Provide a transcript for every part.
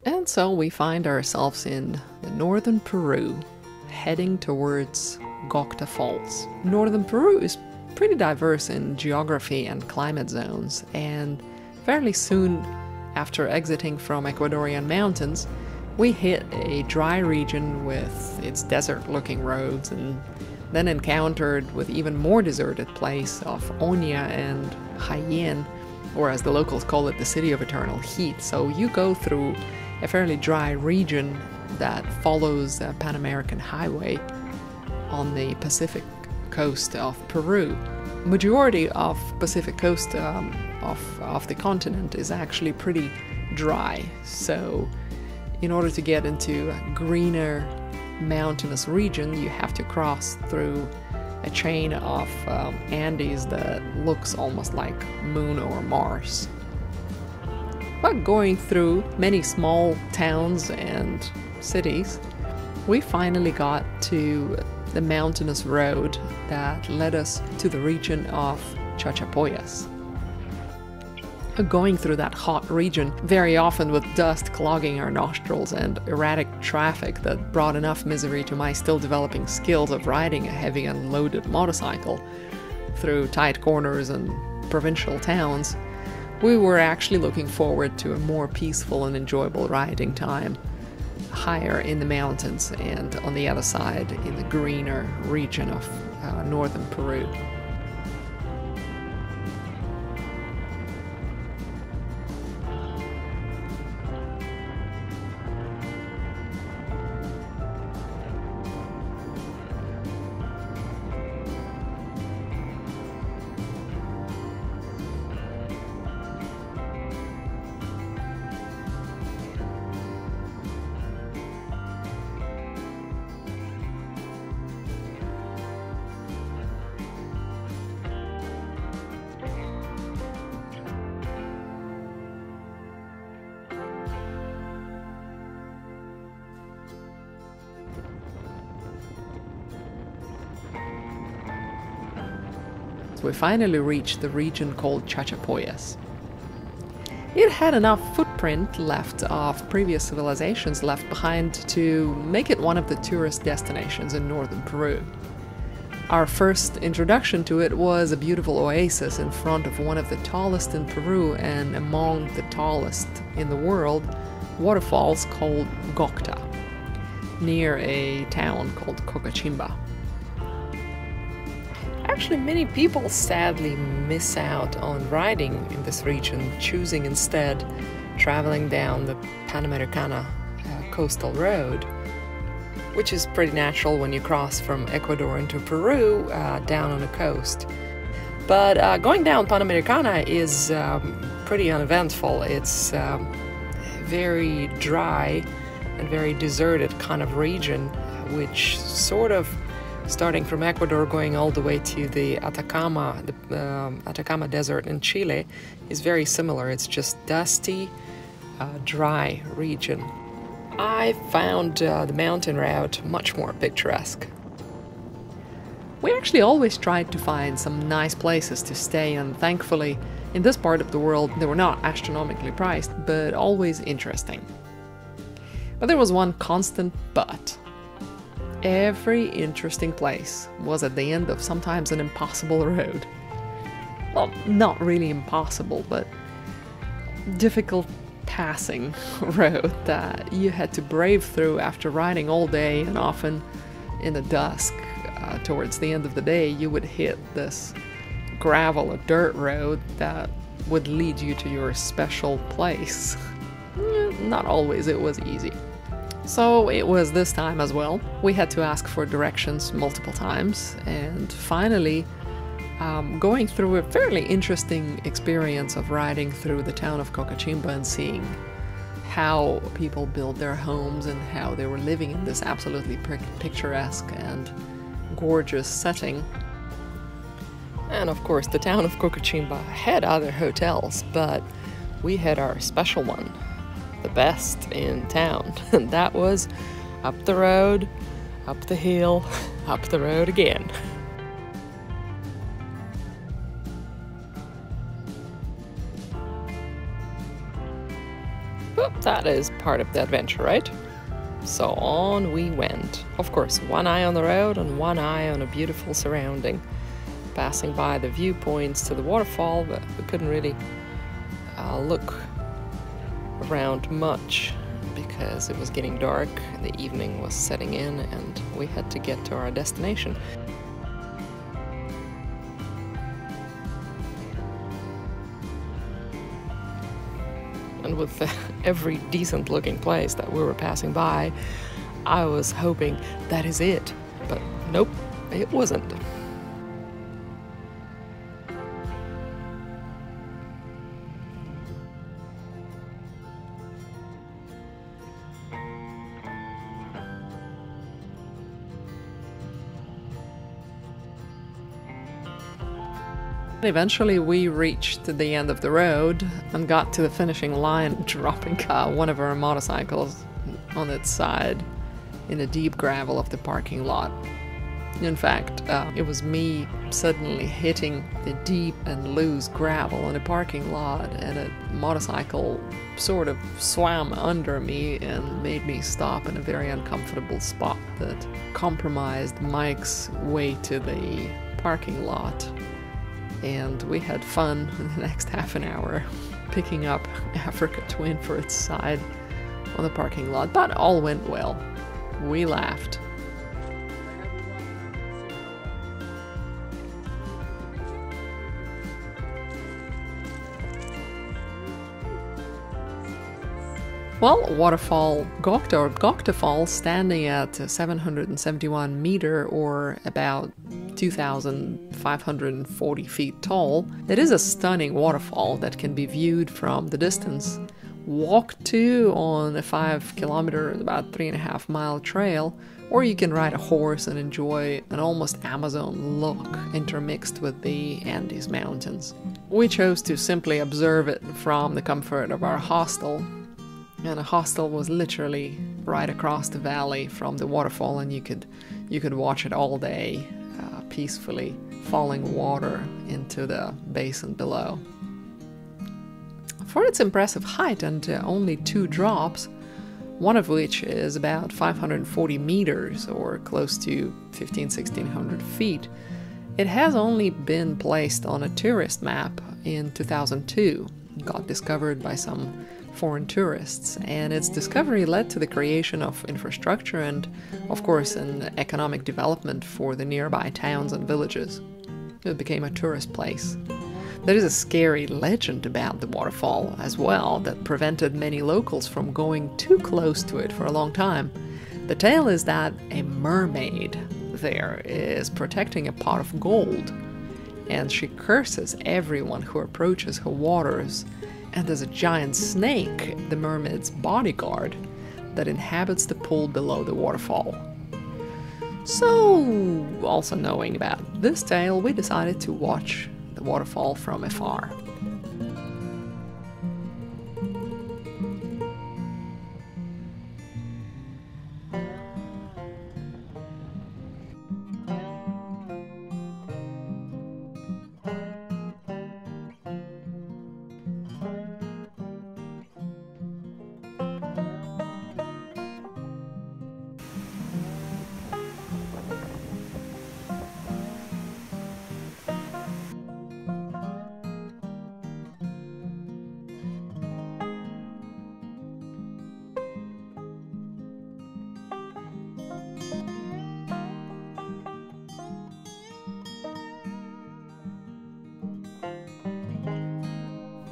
And so we find ourselves in the Northern Peru, heading towards Gocta Falls. Northern Peru is pretty diverse in geography and climate zones, and fairly soon after exiting from Ecuadorian mountains, we hit a dry region with its desert-looking roads, and then encountered with even more deserted place of Oña and Jaén, or as the locals call it, the City of Eternal Heat. So you go through a fairly dry region that follows the Pan American Highway on the Pacific coast of Peru. Majority of Pacific coast of the continent is actually pretty dry, so in order to get into a greener mountainous region, you have to cross through a chain of Andes that looks almost like Moon or Mars. But going through many small towns and cities, we finally got to the mountainous road that led us to the region of Chachapoyas. Going through that hot region, very often with dust clogging our nostrils and erratic traffic that brought enough misery to my still developing skills of riding a heavy and loaded motorcycle through tight corners and provincial towns, we were actually looking forward to a more peaceful and enjoyable riding time higher in the mountains and on the other side in the greener region of northern Peru. We finally reached the region called Chachapoyas. It had enough footprint left of previous civilizations left behind to make it one of the tourist destinations in northern Peru. Our first introduction to it was a beautiful oasis in front of one of the tallest in Peru and among the tallest in the world, waterfalls called Gocta, near a town called Cocachimba. Actually, many people sadly miss out on riding in this region, choosing instead traveling down the Panamericana coastal road, which is pretty natural when you cross from Ecuador into Peru down on the coast. But going down Panamericana is pretty uneventful. It's very dry and very deserted kind of region, which sort of starting from Ecuador going all the way to the Atacama, Atacama Desert in Chile, is very similar. It's just dusty, dry region. I found the mountain route much more picturesque. We actually always tried to find some nice places to stay, and thankfully in this part of the world they were not astronomically priced, but always interesting. But there was one constant but. Every interesting place was at the end of sometimes an impossible road. Well, not really impossible, but difficult passing road that you had to brave through after riding all day, and often in the dusk. Towards the end of the day, you would hit this gravel or dirt road that would lead you to your special place. Not always it was easy. So it was this time as well. We had to ask for directions multiple times, and finally going through a fairly interesting experience of riding through the town of Cocachimba and seeing how people build their homes and how they were living in this absolutely picturesque and gorgeous setting. And of course the town of Cocachimba had other hotels, but we had our special one. The best in town, and that was up the road, up the hill, up the road again. That is part of the adventure, right? So on we went. Of course, one eye on the road and one eye on a beautiful surrounding. Passing by the viewpoints to the waterfall, but we couldn't really look around much because it was getting dark, the evening was setting in, and we had to get to our destination. And with every decent looking place that we were passing by, I was hoping that is it. But nope, it wasn't. Eventually we reached the end of the road and got to the finishing line, dropping one of our motorcycles on its side in the deep gravel of the parking lot. In fact, it was me suddenly hitting the deep and loose gravel in the parking lot, and a motorcycle sort of swam under me and made me stop in a very uncomfortable spot that compromised Mike's way to the parking lot. And we had fun in the next half an hour picking up Africa Twin for its side on the parking lot, but all went well. We laughed. Well, waterfall Gocta, or Gocta Falls, standing at 771 meter or about 2,540 feet tall. It is a stunning waterfall that can be viewed from the distance. Walk to on a 5-kilometer, about 3.5 mile trail, or you can ride a horse and enjoy an almost Amazon look intermixed with the Andes Mountains. We chose to simply observe it from the comfort of our hostel. And a hostel was literally right across the valley from the waterfall, and you could watch it all day, peacefully falling water into the basin below. For its impressive height and only 2 drops, one of which is about 540 meters or close to 1,500–1,600 feet, it has only been placed on a tourist map in 2002. It got discovered by some foreign tourists, and its discovery led to the creation of infrastructure and, of course, an economic development for the nearby towns and villages. It became a tourist place. There is a scary legend about the waterfall as well that prevented many locals from going too close to it for a long time. The tale is that a mermaid there is protecting a pot of gold, and she curses everyone who approaches her waters. And there's a giant snake, the mermaid's bodyguard, that inhabits the pool below the waterfall. So, also knowing about this tale, we decided to watch the waterfall from afar.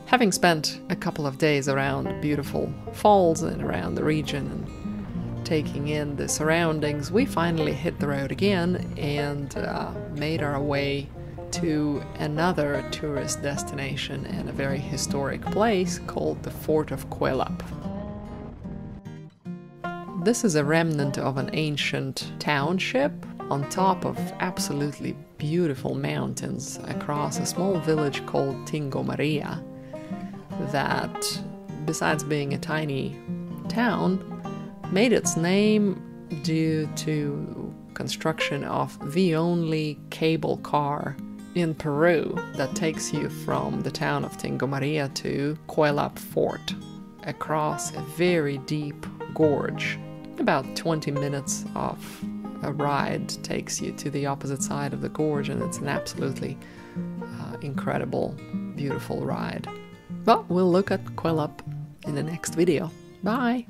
Having spent a couple of days around beautiful falls and around the region and taking in the surroundings, we finally hit the road again and made our way to another tourist destination and a very historic place called the Fort of Cuelap. This is a remnant of an ancient township on top of absolutely beautiful mountains across a small village called Tingo Maria that, besides being a tiny town, made its name due to construction of the only cable car in Peru that takes you from the town of Tingo Maria to Cuelap Fort. across a very deep gorge. About 20 minutes of a ride takes you to the opposite side of the gorge, and it's an absolutely incredible, beautiful ride. But we'll look at Quelap in the next video. Bye!